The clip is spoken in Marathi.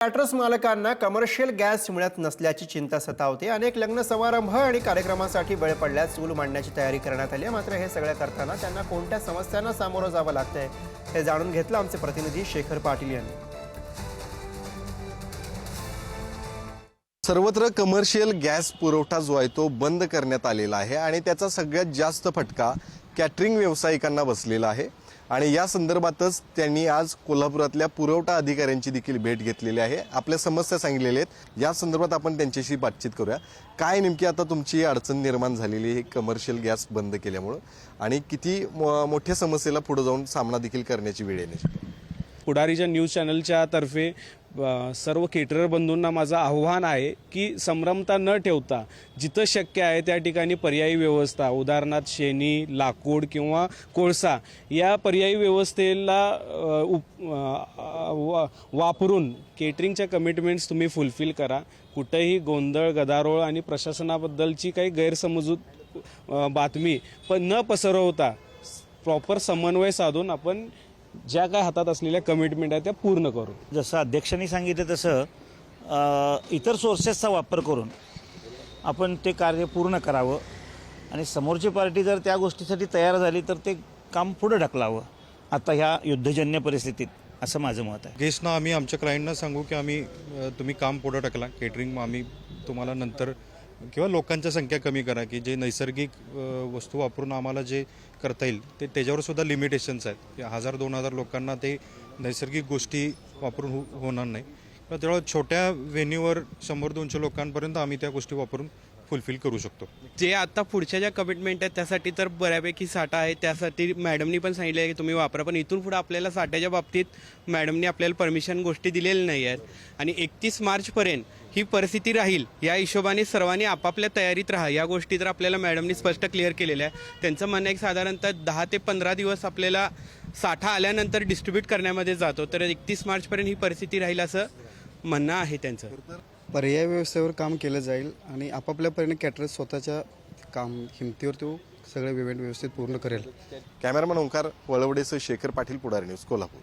कॅटरर्स मालकांना कमर्शियल गॅस मिळत नसल्याची चिंता सतावते। अनेक लग्न समारंभ आणि कार्यक्रमांसाठी वेळ पडल्यास चूल मांडण्याची तयारी करण्यात आली आहे। मात्र हे सगळं करताना त्यांना कोणत्या समस्यांना सामोरं जावं लागतंय हे जाणून घेतलं आमचे प्रतिनिधी शेखर पाटील यांनी। सर्वत्र कमर्शियल गॅस पुरवठा जो आहे तो बंद करण्यात आलेला आहे आणि त्याचा सगळ्यात जास्त फटका कॅटरिंग व्यावसायिकांना बसलेला आहे। आणि या संदर्भातच त्यांनी आज कोल्हापुरातल्या पुरवठा अधिकाऱ्यांची देखील भेट घेतलेली आहे, आपल्या समस्या सांगितलेल्या आहेत। या संदर्भात आपण त्यांच्याशी बातचीत करूया। काय नेमकी आता तुमची अडचण निर्माण झालेली आहे कमर्शियल गॅस बंद केल्यामुळे आणि किती मोठ्या समस्येला पुढे जाऊन सामना देखील करण्याची वेळ येण्याची? पुढारीच्या न्यूज चॅनलच्या तर्फे सर्व केटरर बंधूंना माझं आव्हान आहे की संभ्रमता न ठेवता जिथं शक्य आहे त्या ठिकाणी पर्यायी व्यवस्था, उदाहरणार्थ शेणी, लाकूड किंवा कोळसा या पर्यायी व्यवस्थेला वापरून केटरिंगच्या कमिटमेंट्स तुम्ही फुलफिल करा। कुठेही गोंधळ, गदारोळ आणि प्रशासनाबद्दलची काही गैरसमजूत बातमी पण न पसरवता प्रॉपर समन्वय साधून आपण ज्या काय हातात असलेल्या कमिटमेंट आहे त्या पूर्ण करू। जसं अध्यक्षांनी सांगितलं तसं इतर सोर्सेसचा वापर करून आपण ते कार्य पूर्ण करावं आणि समोरची पार्टी जर त्या गोष्टीसाठी तयार झाली तर ते काम पुढे ढकलावं आता ह्या युद्धजन्य परिस्थितीत, असं माझं मत आहे। गेस्टना आम्ही आमच्या क्लायंटना सांगू की तुम्ही काम पुढे ढकला, केटरिंग आम्ही तुम्हाला नंतर किंवा लोकांच्या संख्या कमी करा की जे नैसर्गिक वस्तू वापरून आम्हाला जे करता येईल ते त्याच्यावर सुद्धा लिमिटेशन्स आहेत की 1000-2000 लोकांना ते नैसर्गिक गोष्टी वापरून होणार नाही। त्यामुळे छोट्या व्हेन्यूवर 100-200 लोकांपर्यंत आम्ही त्या गोष्टी वापरून फुलफिल करू शकतो। जे आता पुढच्या ज्या कमिटमेंट आहेत त्यासाठी तर बऱ्यापैकी साठा आहे, त्यासाठी मॅडमनी पण सांगितलं आहे की तुम्ही वापरा, पण इथून पुढे आपल्याला साठ्याच्या बाबतीत मॅडमनी आपल्याला परमिशन गोष्टी दिलेल्या नाही आहेत आणि 31 मार्चपर्यंत ही परिस्थिती राहील या हिशोबाने सर्वांनी आपापल्या तयारीत राहा या गोष्टी तर आपल्याला मॅडमनी स्पष्ट क्लिअर केलेल्या आहे। त्यांचं म्हणणं एक साधारणतः 10 ते 15 दिवस आपल्याला साठा आल्यानंतर डिस्ट्रीब्यूट करण्यामध्ये जातो, तर 31 मार्चपर्यंत ही परिस्थिती राहील असं म्हणणं आहे त्यांचं। पर्याय व्यवस्थेवर काम केलं जाईल आणि आपापल्यापर्यंत कॅटरर्स स्वतःच्या काम हिमतीवर तो सगळे इव्हेंट व्यवस्थित पूर्ण करेल। कॅमेरामन ओंकार वळवडेसह शेखर पाटील, पुढारी न्यूज, कोल्हापूर।